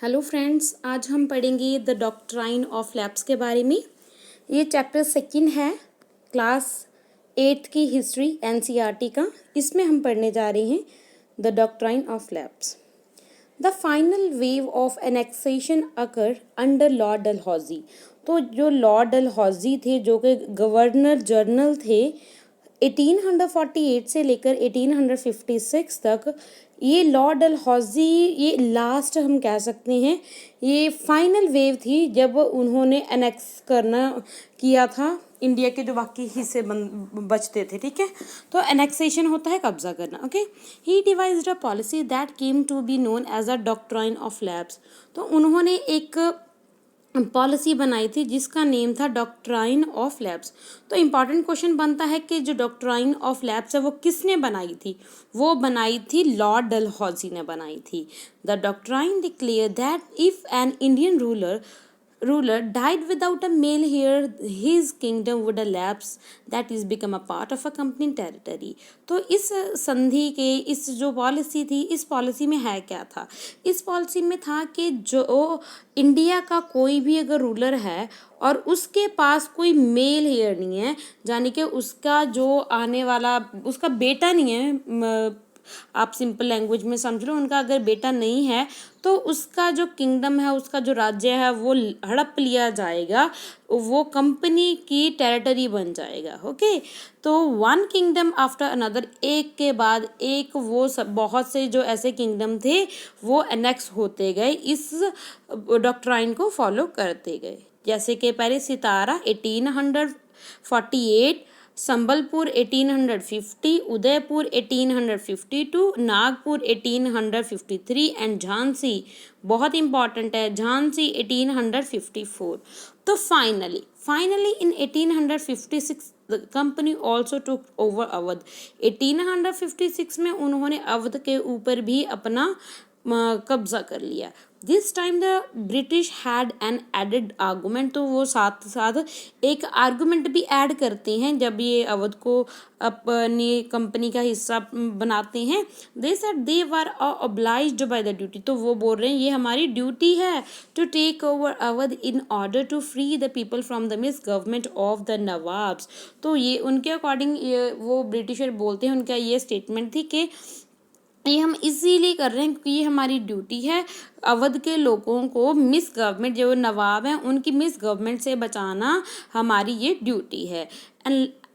Hello friends, आज हम पढ़ेंगे द डॉक्ट्राइन ऑफ लैब्स के बारे में। ये चैप्टर सेकंड है, क्लास 8th की हिस्ट्री एनसीईआरटी का। इसमें हम पढ़ने जा रहे हैं the doctrine of labs. The final wave of annexation occur under Lord Dalhousie. तो जो लॉर्ड डलहौजी थे, जो कि गवर्नर जनरल थे 1848 से लेकर 1856 तक, ये लॉर्ड डलहौजी ये लास्ट हम कह सकते हैं, ये फाइनल वेव थी जब उन्होंने एनेक्स करना किया था इंडिया के जो बाकी हिस्से बचते थे। ठीक है, तो एनेक्सेशन होता है कब्जा करना। Okay, he devised a policy that came to be known as a doctrine of lapse. तो उन्होंने एक पॉलिसी बनाई थी जिसका नेम था डॉक्ट्राइन ऑफ लैब्स। तो इम्पॉर्टेंट क्वेश्चन बनता है कि जो डॉक्ट्राइन ऑफ लैब्स है वो किसने बनाई थी? वो बनाई थी लॉर्ड डलहौजी ने बनाई थी। The doctrine declare that if an Indian ruler died without a male heir, his kingdom would elapse, that is become a part of a company territory। तो इस संधि के इस जो पॉलिसी थी, इस पॉलिसी में है क्या था? इस पॉलिसी में था कि जो इंडिया का कोई भी अगर रूलर है और उसके पास कोई मेल हेयर नहीं है, यानी कि उसका जो आने वाला उसका बेटा नहीं है, आप सिंपल लैंग्वेज में समझ लो, उनका अगर बेटा नहीं है तो उसका जो किंगडम है, उसका जो राज्य है वो हड़प लिया जाएगा, वो कंपनी की टेरिटरी बन जाएगा। ओके, तो वन किंगडम आफ्टर अनदर, एक के बाद एक वो सब बहुत से जो ऐसे किंगडम थे वो एनेक्स होते गए, इस डॉक्ट्राइन को फॉलो करते गए। जैसे कि पहले सितारा 1848, संबलपुर 1850, उदयपुर 1852, नागपुर 1853 एंड झांसी, बहुत इंपॉर्टेंट है, झांसी 1854। तो finally in 1856 the company also took over Awadh. 1856 में उन्होंने अवध के ऊपर भी अपना कब्जा कर लिया। This time the British had an added argument. तो वो साथ साथ एक आर्गूमेंट भी ऐड करते हैं जब ये अवध को अपनी कंपनी का हिस्सा बनाते हैं। They said they were obliged by the duty. तो वो बोल रहे हैं ये हमारी ड्यूटी है to take over Awadh in order to free the people from the misgovernment of the nawabs. तो ये उनके अकॉर्डिंग वो ब्रिटिशर बोलते हैं, उनका ये स्टेटमेंट थी कि ये हम इसीलिए कर रहे हैं क्योंकि ये हमारी ड्यूटी है अवध के लोगों को मिस गवर्नमेंट, जो नवाब हैं उनकी मिस गवर्नमेंट से बचाना हमारी ये ड्यूटी है।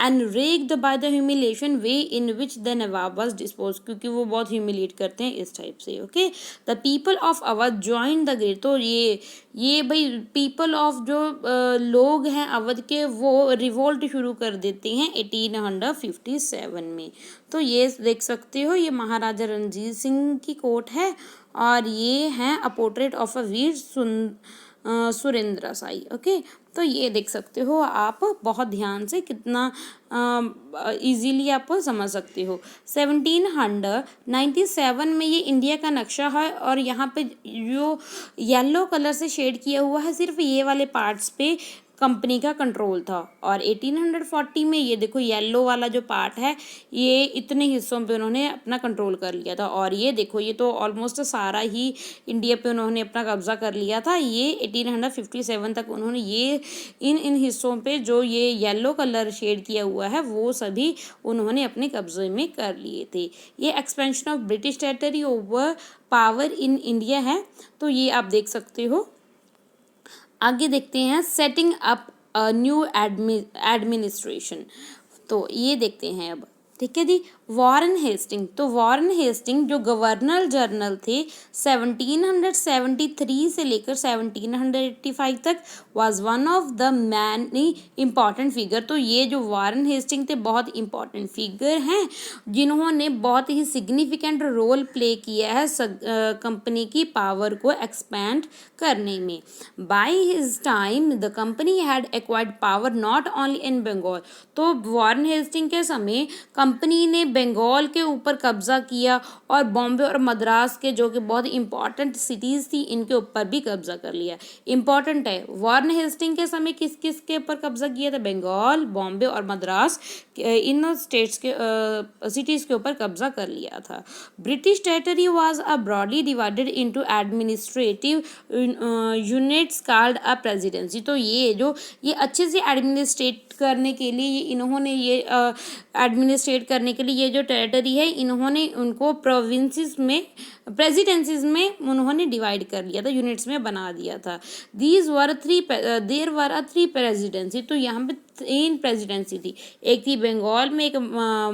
enraged by the humiliation way in which the Nawab was disposed, क्योंकि वो बहुत ह्यूमिलेट करते हैं इस टाइप से। Okay, the people of Awadh join the great. तो ये भाई पीपल ऑफ जो लोग हैं अवध के, वो रिवोल्ट शुरू कर देते हैं 1857 में। तो ये देख सकते हो, ये महाराजा रणजीत सिंह की कोट है और ये है a portrait of a Veer Surendra Sai. Okay, तो ये देख सकते हो आप बहुत ध्यान से, कितना इजीली आप समझ सकते हो। 1797 में ये इंडिया का नक्शा है और यहाँ पे जो येलो कलर से शेड किया हुआ है, सिर्फ ये वाले पार्ट्स पे कंपनी का कंट्रोल था। और 1840 में ये देखो येलो वाला जो पार्ट है, ये इतने हिस्सों पे उन्होंने अपना कंट्रोल कर लिया था। और ये देखो, ये तो ऑलमोस्ट सारा ही इंडिया पे उन्होंने अपना कब्जा कर लिया था। ये 1857 तक उन्होंने ये इन हिस्सों पे जो ये येलो कलर शेड किया हुआ है वो सभी उन्होंने अपने कब्जे में कर लिए थे। ये expansion of British territory over power in India है। तो ये आप देख सकते हो। आगे देखते हैं setting up a new administration. तो ये देखते हैं अब, ठीक है जी। Warren Hastings. तो वॉरेन हेस्टिंग जो गवर्नर जनरल थे 1773 से लेकर 1785 तक, was one of the many important figure. तो ये जो वॉरेन हेस्टिंग थे बहुत इंपॉर्टेंट फिगर हैं जिन्होंने बहुत ही सिग्निफिकेंट रोल प्ले किया है कंपनी की पावर को एक्सपैंड करने में। By his time the company had acquired power not only in Bengal. तो वॉरेन हेस्टिंग के समय कंपनी ने बंगाल के ऊपर कब्जा किया और बॉम्बे और मद्रास के जो कि बहुत इंपॉर्टेंट सिटीज़ थी इनके ऊपर भी कब्जा कर लिया। इंपॉर्टेंट है, वार्न हेस्टिंग के समय किस किस के ऊपर कब्जा किया था? बंगाल, बॉम्बे और मद्रास, इन स्टेट्स के सिटीज़ के ऊपर कब्जा कर लिया था। British territory was broadly divided into administrative units called a presidency. तो ये अच्छे से एडमिनिस्ट्रेट करने के लिए इन्होंने ये एडमिनिस्ट्रेट करने के लिए ये जो टेरिटरी है इन्होंने उनको प्रोविंसेस में, प्रेसिडेंसीज में उन्होंने डिवाइड कर लिया था, यूनिट्स में बना दिया था। There were three presidency. तो यहाँ पे 3 प्रेसिडेंसी थी, एक थी बंगाल में, एक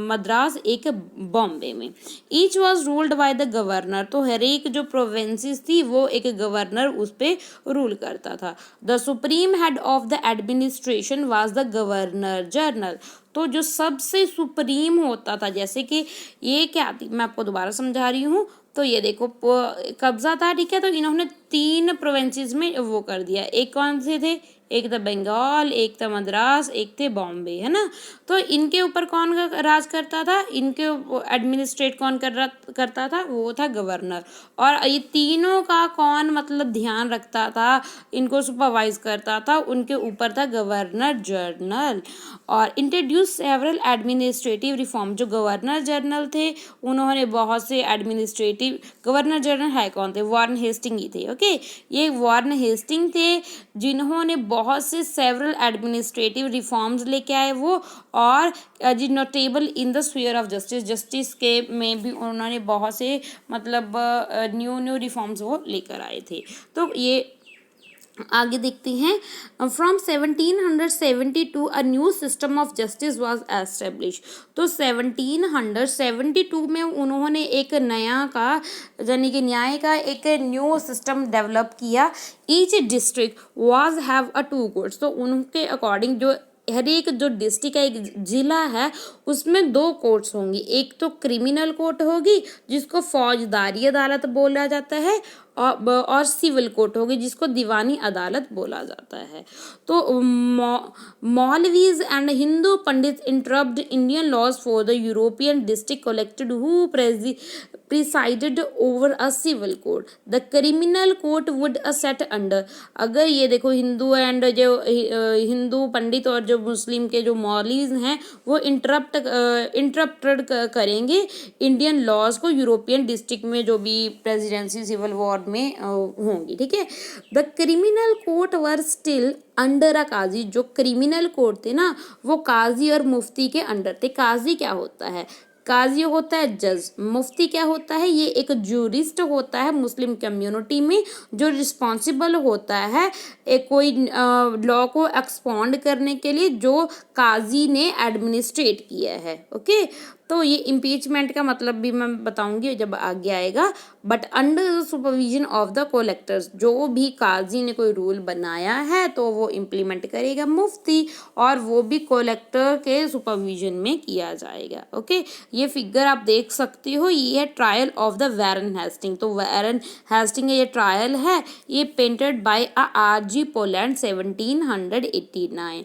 मद्रास, एक बॉम्बे में। Each was ruled by the governor. तो हर एक जो प्रोविंसेस थी वो एक गवर्नर उस पर रूल करता था। The supreme head of the administration was the governor general. तो जो सबसे सुप्रीम होता था, जैसे कि ये क्या थी, मैं आपको दोबारा समझा रही हूँ। तो ये देखो कब्जा था, ठीक है, तो इन्होंने 3 प्रोविंसेस में वो कर दिया। एक कौन से थे? एक था बंगाल, एक था मद्रास, एक थे बॉम्बे, है ना। तो इनके ऊपर कौन राज करता था? इनके एडमिनिस्ट्रेट कौन करता था? वो था गवर्नर। और ये तीनों का कौन मतलब ध्यान रखता था, इनको सुपरवाइज करता था? उनके ऊपर था गवर्नर जनरल। और इंट्रोड्यूस सेवरल एडमिनिस्ट्रेटिव रिफॉर्म। जो गवर्नर जनरल थे उन्होंने बहुत से एडमिनिस्ट्रेटिव, गवर्नर जनरल है कौन थे? वार्न हेस्टिंग ही थे। ओके, ये वार्न हेस्टिंग थे जिन्होंने बहुत से सेवरल एडमिनिस्ट्रेटिव रिफॉर्म्स लेके आए वो, और जी notable in the sphere of justice, justice के में भी उन्होंने बहुत से मतलब न्यू रिफॉर्म्स वो लेकर आए थे। तो ये आगे देखते हैं। From 1772 a new system of justice was establish. तो 1772 में उन्होंने एक नया का यानी कि न्याय का एक न्यू सिस्टम डेवलप किया। Each district was have a 2 courts. तो उनके अकॉर्डिंग जो हर एक जो डिस्ट्रिक्ट का एक जिला है उसमें 2 कोर्ट्स होंगी। एक तो क्रिमिनल कोर्ट होगी जिसको फौजदारी अदालत बोला जाता है, और सिविल कोर्ट होगी जिसको दीवानी अदालत बोला जाता है। तो maulvis and Hindu pandit interpret Indian laws for the European district collected who presided over a civil court. The criminal court would set under। अगर ये देखो हिंदू एंड जो हिंदू पंडित और जो मुस्लिम के जो मौलवीज हैं वो इंटरप्टेड करेंगे इंडियन लॉज को यूरोपियन डिस्ट्रिक्ट में जो भी प्रेसिडेंसी सिविल वॉर में होंगी, ठीक है। The criminal court were still under a qazi. जो क्रिमिनल कोर्ट थे ना वो काजी और मुफ्ती के अंडर थे। काजी क्या होता है? काजी होता है जज। मुफ्ती क्या होता है? ये एक जूरिस्ट होता है मुस्लिम कम्युनिटी में जो रिस्पॉन्सिबल होता है एक कोई लॉ को एक्सपॉन्ड करने के लिए जो काजी ने एडमिनिस्ट्रेट किया है। ओके, तो ये इम्पीचमेंट का मतलब भी मैं बताऊंगी जब आगे आएगा। But under the supervision of the collectors. जो भी काजी ने कोई रूल बनाया है तो वो इम्प्लीमेंट करेगा मुफ्ती, और वो भी कलेक्टर के सुपरविजन में किया जाएगा। ओके, ये फिगर आप देख सकते हो, ये है trial of the Warren Hastings. तो वारन हेस्टिंग ये ट्रायल है, ये painted by R.G. Poland 1789।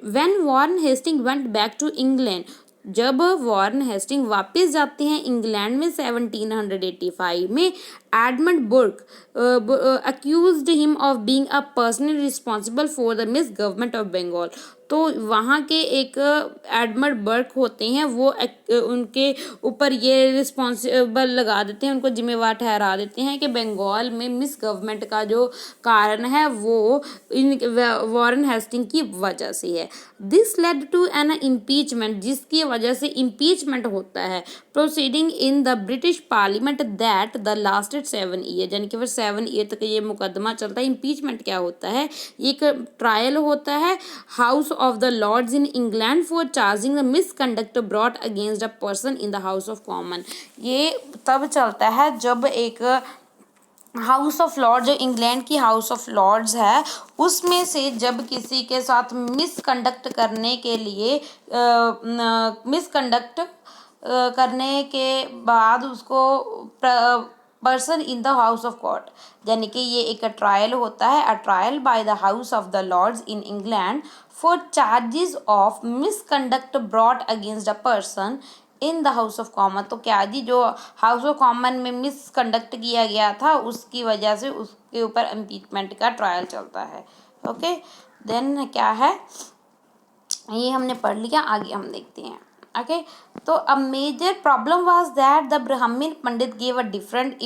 When Warren Hastings went back to England. जब वारन हेस्टिंग वापस जाते हैं इंग्लैंड में 1785 में, Edmund Burke accused him of being a personally responsible for the misgovernment of Bengal. तो वहाँ के एक एडमंड बर्क होते हैं वो उनके ऊपर ये रिस्पॉन्सिबल लगा देते हैं, उनको जिम्मेवार ठहरा देते हैं कि बंगाल में मिस गवर्नमेंट का जो कारण है वो इन वारन हेस्टिंग की वजह से है। This led to an impeachment, जिसकी वजह से इम्पीचमेंट होता है, proceeding in the British parliament that the lasted 7 year. यानी कि फिर 7 ईयर तक ये मुकदमा चलता है। इम्पीचमेंट क्या होता है? ये एक ट्रायल होता है House of the Lords in England for charging the misconduct brought against a person in the House of Common. ये तब चलता है जब एक हाउस ऑफ लॉर्ड, जो इंग्लैंड की हाउस ऑफ लॉर्ड्स है, उसमें से जब किसी के साथ मिसकंडक्ट करने के लिए मिसकंडक्ट करने के बाद उसको person in the House of Court, यानी कि ये एक ट्रायल होता है, a trial by the House of the Lords in England for charges of misconduct brought against a person in the House of Common. तो क्या जी, जो हाउस ऑफ कॉमन में मिसकंडक्ट किया गया था उसकी वजह से उसके ऊपर इम्पीचमेंट का ट्रायल चलता है। ओके, देन क्या है, ये हमने पढ़ लिया, आगे हम देखते हैं। ओके, तो a major problem was that the Brahmin pandit gave a different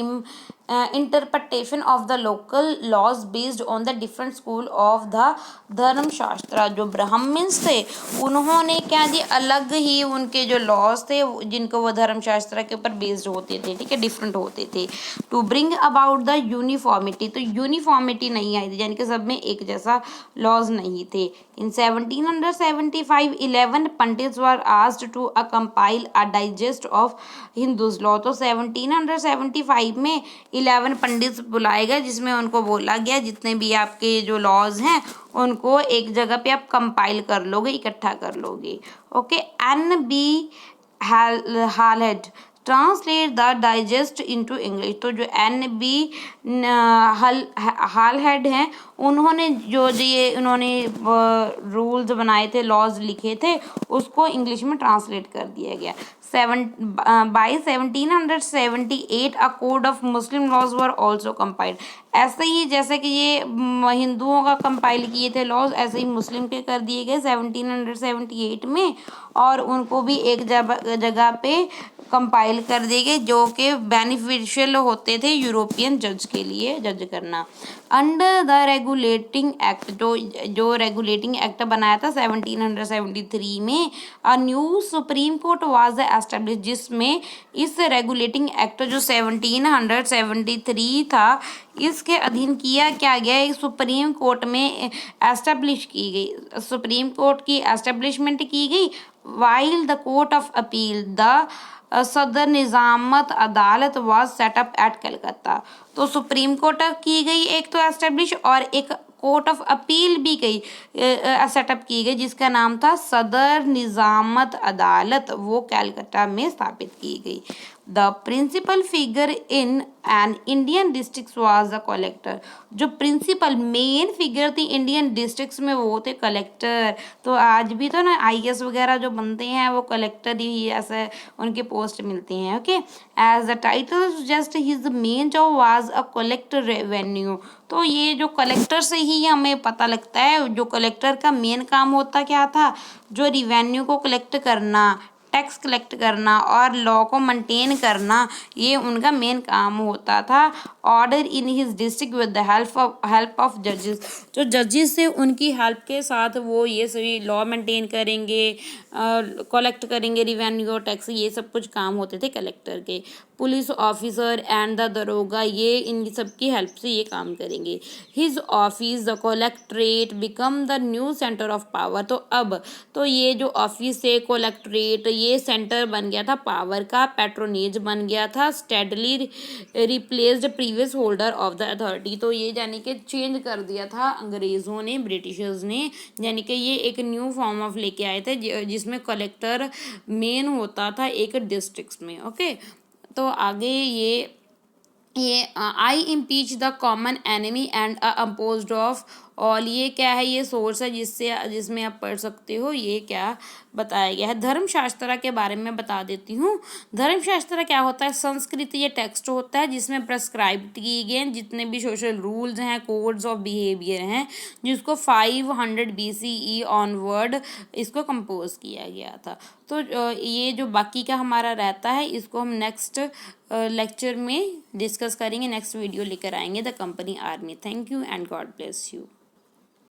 interpretation of the local laws based on the different school of the Dharmashastra. जो ब्राह्मण्स थे उन्होंने क्या जी, अलग ही उनके जो लॉज थे जिनको वो धर्मशास्त्र के ऊपर बेस्ड होते थे, ठीक है, डिफरेंट होते थे। To bring about the uniformity, तो यूनिफॉर्मिटी नहीं आई थी, यानी कि सब में एक जैसा लॉज नहीं थे। In 1775 11 pandits were asked to compile a digest of Hindus law. तो 1775 में 11 पंडित बुलाए गए जिसमें उनको बोला गया जितने भी आपके जो लॉज हैं उनको एक जगह पे आप कंपाइल कर लोगे, इकट्ठा कर लोगे। Okay, NB Halhed translate the digest into English. तो जो NB हालहेड हैं उन्होंने जो ये उन्होंने रूल्स बनाए थे, लॉज लिखे थे, उसको इंग्लिश में ट्रांसलेट कर दिया गया। By 1778 a code of Muslim laws were also compiled. ऐसे ही जैसे कि ये हिंदुओं का कंपाइल किए थे लॉज, ऐसे ही मुस्लिम के कर दिए गए 1778 में, और उनको भी एक जगह पे कंपाइल कर दिए गए जो कि बेनिफिशियल होते थे यूरोपियन जज के लिए, जज करना। अंडर द रेगुलेटिंग एक्ट, जो रेगुलेटिंग एक्ट बनाया था 1773 में, a new supreme court was establish, जिसमें इस रेगुलेटिंग एक्ट जो 1773 था इसके अधीन किया क्या गया, एक सुप्रीम कोर्ट में एस्टेब्लिश की गई, सुप्रीम कोर्ट की एस्टेब्लिशमेंट की गई। While the court of appeal the सदर निजामत अदालत वाज सेटअप एट कलकत्ता। तो सुप्रीम कोर्ट की गई एक तो एस्टेब्लिश, और एक कोर्ट ऑफ अपील भी गई सेटअप की गई जिसका नाम था सदर निजामत अदालत, वो कलकत्ता में स्थापित की गई। The principal figure in an Indian district was the collector. जो प्रिंसिपल मेन फिगर थी इंडियन डिस्ट्रिक्ट्स में वो थे कलेक्टर। तो आज भी तो ना IAS वगैरह जो बनते हैं वो कलेक्टर ही ऐसे उनके पोस्ट मिलती हैं। Okay, as the title suggest his main job was a collector revenue. तो ये जो कलेक्टर से ही हमें पता लगता है जो कलेक्टर का मेन काम होता क्या था, जो रिवेन्यू को कलेक्ट करना, टैक्स कलेक्ट करना और लॉ को मेंटेन करना, ये उनका मेन काम होता था। Order in his district with the help of जजेस। जो जजेस थे उनकी हेल्प के साथ वो ये सभी लॉ मेंटेन करेंगे, कलेक्ट करेंगे रिवेन्यू और टैक्स, ये सब कुछ काम होते थे कलेक्टर के। पुलिस ऑफिसर एंड द दरोगा, ये इन सब की हेल्प से ये काम करेंगे। His office the collectorate become the new centre of power. तो अब तो ये जो ऑफिस है कलेक्ट्रेट, ये सेंटर बन गया था पावर का, पैट्रोनेज बन गया था, steadily replaced previous holder of the authority. तो ये यानी कि चेंज कर दिया था अंग्रेज़ों ने, ब्रिटिशर्स ने, यानी कि ये एक न्यू फॉर्म ऑफ लेके आए थे जिसमें कलेक्टर मेन होता था एक डिस्ट्रिक्ट में। ओके, तो आगे ये I impeach the common enemy and opposed of all. ये क्या है, ये सोर्स है जिसमें आप पढ़ सकते हो ये क्या बताया गया है। धर्मशास्त्र के बारे में बता देती हूँ। धर्मशास्त्र क्या होता है, संस्कृत ये टेक्स्ट होता है जिसमें प्रेस्क्राइब किए गए जितने भी सोशल रूल्स हैं, कोड्स ऑफ बिहेवियर हैं, जिसको 500 BCE ऑनवर्ड इसको कंपोज किया गया था। तो ये जो बाकी का हमारा रहता है इसको हम नेक्स्ट लेक्चर में डिस्कस करेंगे, नेक्स्ट वीडियो लेकर आएंगे the company army. Thank you and God bless you.